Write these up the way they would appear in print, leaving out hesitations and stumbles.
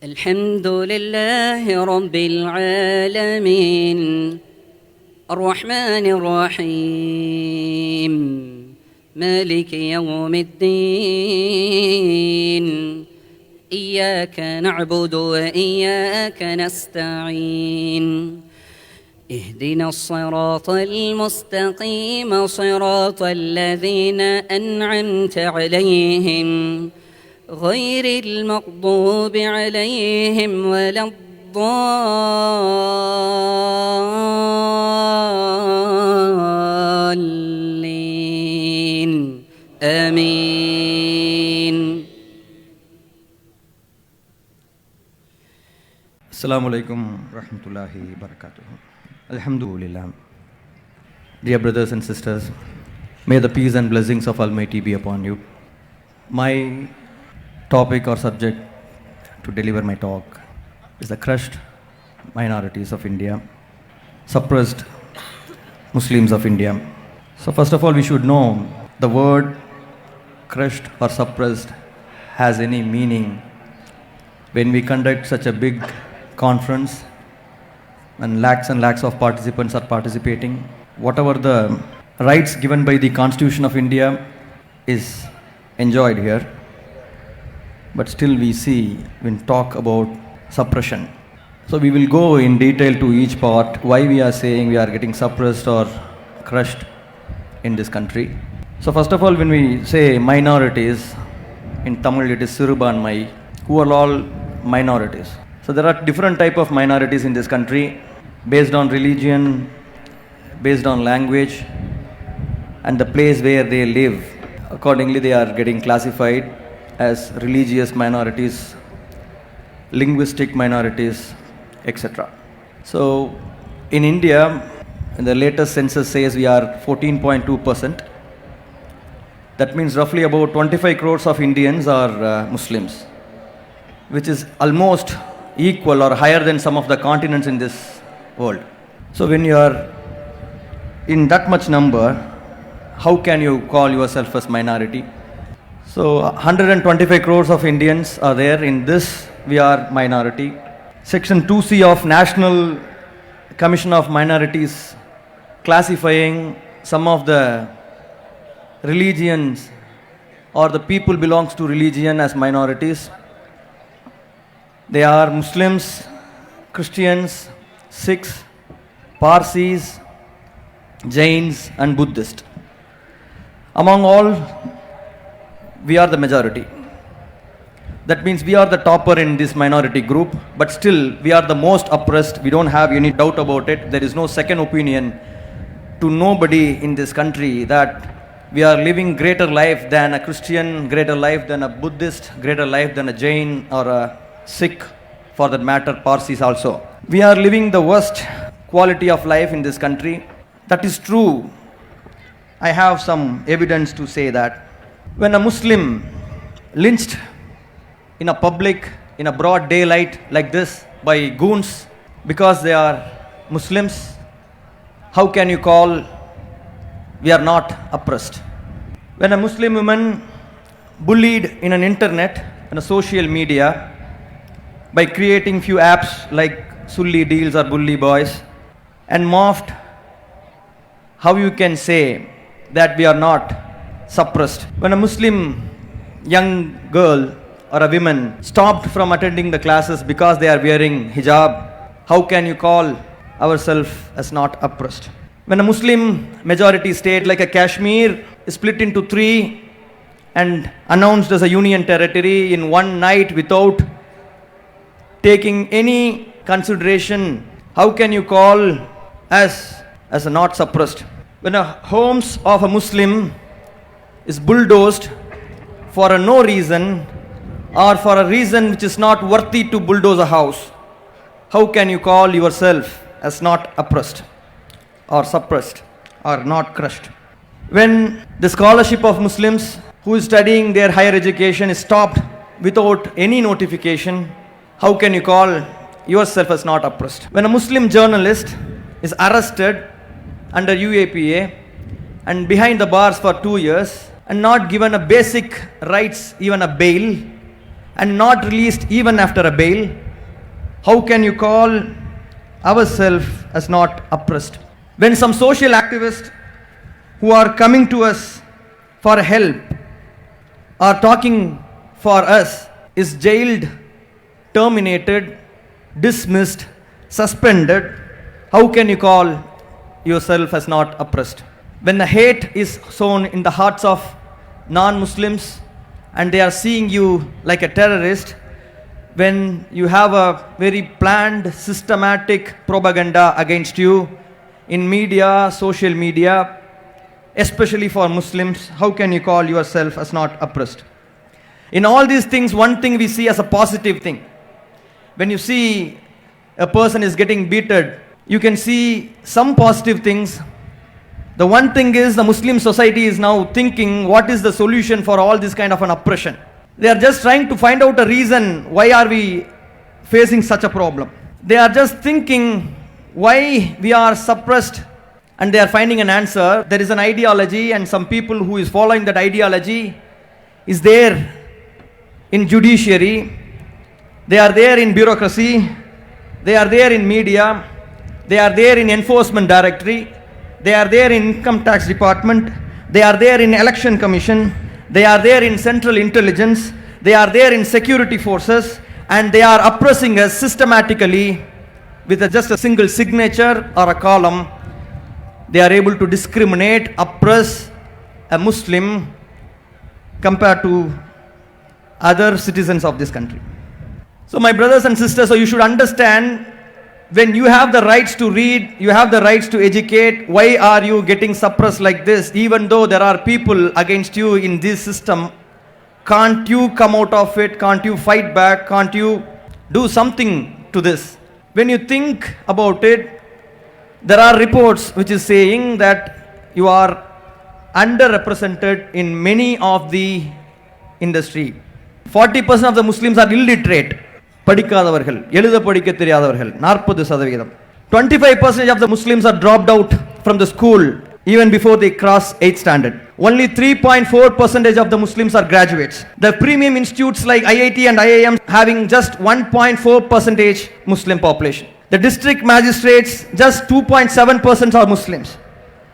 الحمد لله رب العالمين الرحمن الرحيم مالك يوم الدين إياك نعبد وإياك نستعين اهدنا الصراط المستقيم صراط الذين أنعمت عليهم غير المغضوب عليهم ولا الضالين آمين. Assalamu alaikum rahmatullahi barakatuh. Alhamdulillah. Dear brothers and sisters, may the peace and blessings of Almighty be upon you. My topic or subject to deliver my talk is the crushed minorities of India, suppressed Muslims of India. So first of all, we should know the word crushed or suppressed has any meaning when we conduct such a big conference and lakhs of participants are participating. Whatever the rights given by the Constitution of India is enjoyed here, but still we see when talk about suppression. So we will go in detail to each part why we are saying we are getting suppressed or crushed in this country. So first of all, when we say minorities, in Tamil it is siruganur, who are all minorities. So there are different type of minorities in this country based on religion, based on language and the place where they live. Accordingly they are getting classified as religious minorities, linguistic minorities, etc. So in India, in the latest census says we are 14.2%. That means roughly about 25 crores of Indians are Muslims, which is almost equal or higher than some of the continents in this world. So when you are in that much number, how can you call yourself as minority? So 125 crores of Indians are there. In this, we are minority. Section 2C of National Commission of Minorities classifying some of the religions or the people belongs to religion as minorities. They are Muslims, Christians, Sikhs, Parsis, Jains and Buddhists. Among all, we are the majority. That means we are the topper in this minority group, but still we are the most oppressed. We don't have any doubt about it. There is no second opinion to nobody in this country that we are living greater life than a Christian, greater life than a Buddhist, greater life than a Jain or a Sikh, for that matter Parsis also. We are living the worst quality of life in this country. That is true. I have some evidence to say that. When a Muslim lynched in a public, in a broad daylight like this by goons because they are Muslims, how can you call we are not oppressed? When a Muslim woman bullied in an internet and a social media by creating few apps like Sulli Deals or Bully Boys and morphed, how you can say that we are not suppressed? When a Muslim young girl or a woman stopped from attending the classes because they are wearing hijab, how can you call ourselves as not oppressed? When a Muslim majority state like a Kashmir is split into three and announced as a union territory in one night without taking any consideration, how can you call us as not suppressed? When a homes of a Muslim is bulldozed for a no reason or for a reason which is not worthy to bulldoze a house, how can you call yourself as not oppressed or suppressed or not crushed? When the scholarship of Muslims who is studying their higher education is stopped without any notification, how can you call yourself as not oppressed? When a Muslim journalist is arrested under UAPA and behind the bars for 2 years and not given a basic rights, even a bail, and not released even after a bail, how can you call ourselves as not oppressed? When some social activists who are coming to us for help or talking for us is jailed, terminated, dismissed, suspended, how can you call yourself as not oppressed? When the hate is sown in the hearts of non-Muslims and they are seeing you like a terrorist, when you have a very planned, systematic propaganda against you in media, social media, especially for Muslims, how can you call yourself as not oppressed? In all these things, one thing we see as a positive thing. When you see a person is getting beaten, you can see some positive things. The one thing is the Muslim society is now thinking, what is the solution for all this kind of an oppression? They are just trying to find out a reason, why are we facing such a problem? They are just thinking why we are suppressed, and they are finding an answer. There is an ideology, and some people who is following that ideology is there in judiciary, they are there in bureaucracy, they are there in media, they are there in enforcement directorate, they are there in income tax department, they are there in election commission, they are there in central intelligence, they are there in security forces, and they are oppressing us systematically with just a single signature or a column. They are able to discriminate, oppress a Muslim compared to other citizens of this country. So my brothers and sisters, so you should understand, when you have the rights to read, you have the rights to educate, why are you getting suppressed like this? Even though there are people against you in this system, can't you come out of it? Can't you fight back? Can't you do something to this? When you think about it, there are reports which is saying that you are underrepresented in many of the industry. 40% of the Muslims are illiterate. படிக்காதவர்கள், எழுத படிக்க தெரியாதவர்கள் 40%. 25% of the Muslims are dropped out from the school even before they cross 8th standard. Only 3.4% of the Muslims are graduates. The premium institutes like IIT and IIM having just 1.4% Muslim population. The district magistrates, just 2.7% are Muslims.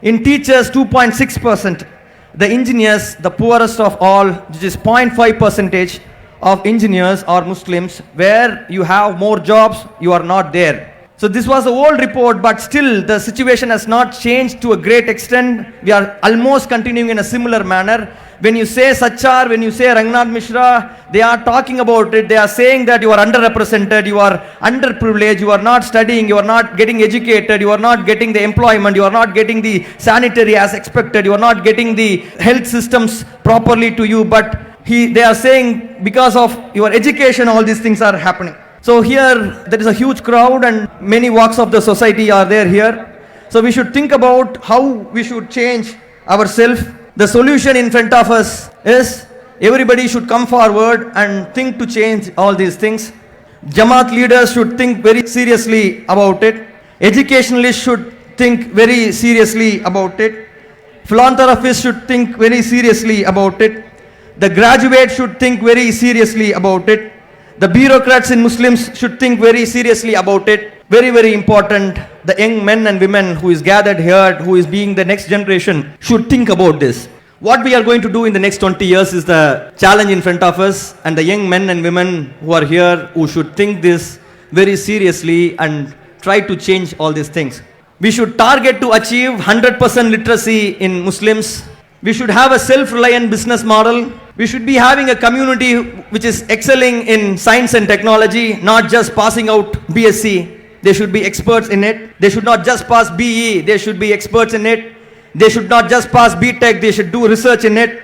In teachers, 2.6%. The engineers, the poorest of all, which is 0.5% of engineers are Muslims. Where you have more jobs, you are not there. So this was an old report, but still the situation has not changed to a great extent. We are almost continuing in a similar manner. When you say Sachar, when you say Rangnath Mishra, they are talking about it. They are saying that you are underrepresented, you are underprivileged, you are not studying, you are not getting educated, you are not getting the employment, you are not getting the sanitary as expected, you are not getting the health systems properly to you. But they are saying because of your education, all these things are happening. So here there is a huge crowd and many walks of the society are there here. So we should think about how we should change ourselves. The solution in front of us is everybody should come forward and think to change all these things. Jamaat leaders should think very seriously about it. Educationalists should think very seriously about it. Philanthropists should think very seriously about it. The graduates should think very seriously about it. The bureaucrats in Muslims should think very seriously about it. Very, very important. The young men and women who is gathered here, who is being the next generation, should think about this. What we are going to do in the next 20 years is the challenge in front of us, and the young men and women who are here who should think this very seriously and try to change all these things. We should target to achieve 100% literacy in Muslims. We should have a self-reliant business model. We should be having a community which is excelling in science and technology, not just passing out BSc. They should be experts in it. They should not just pass BE. They should be experts in it. They should not just pass BTech. They should do research in it.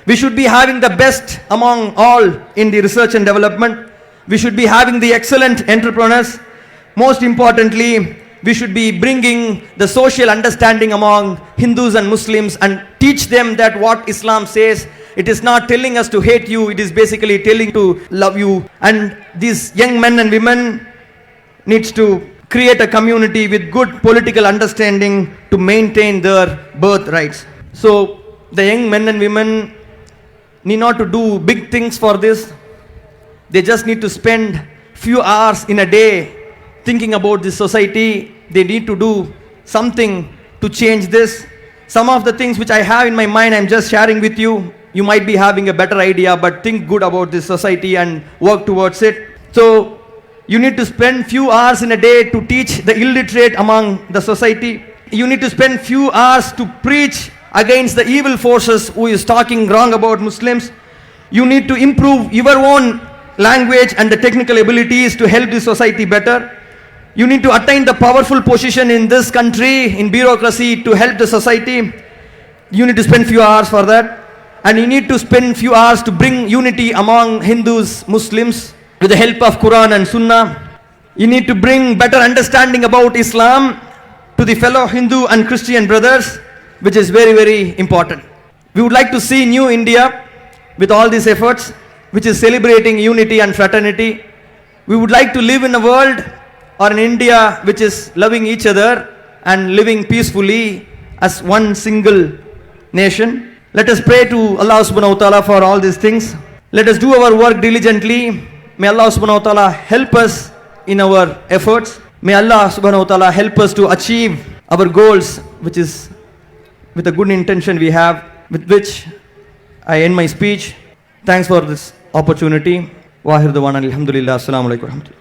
We should be having the best among all in the research and development. We should be having the excellent entrepreneurs. Most importantly, we should be bringing the social understanding among Hindus and Muslims and teach them that what Islam says, it is not telling us to hate you, it is basically telling to love you. And these young men and women needs to create a community with good political understanding to maintain their birthrights. So the young men and women need not to do big things for this. They just need to spend few hours in a day thinking about this society. They need to do something to change this. Some of the things which I have in my mind, I'm just sharing with you. You might be having a better idea, but think good about this society and work towards it. So you need to spend few hours in a day to teach the illiterate among the society. You need to spend few hours to preach against the evil forces who is talking wrong about Muslims. You need to improve your own language and the technical abilities to help the society better. You need to attain the powerful position in this country, in bureaucracy, to help the society. You need to spend few hours for that. And you need to spend few hours to bring unity among Hindus, Muslims, with the help of Quran and Sunnah. You need to bring better understanding about Islam to the fellow Hindu and Christian brothers, which is very, very important. We would like to see new India with all these efforts, which is celebrating unity and fraternity. We would like to live in a world or in India which is loving each other and living peacefully as one single nation. Let us pray to Allah subhanahu wa ta'ala for all these things. Let us do our work diligently. May Allah subhanahu wa ta'ala help us in our efforts. May Allah subhanahu wa ta'ala help us to achieve our goals, which is with a good intention we have, with which I end my speech. Thanks for this opportunity. Wahir Dawan, alhamdulillah, assalamu alaikum.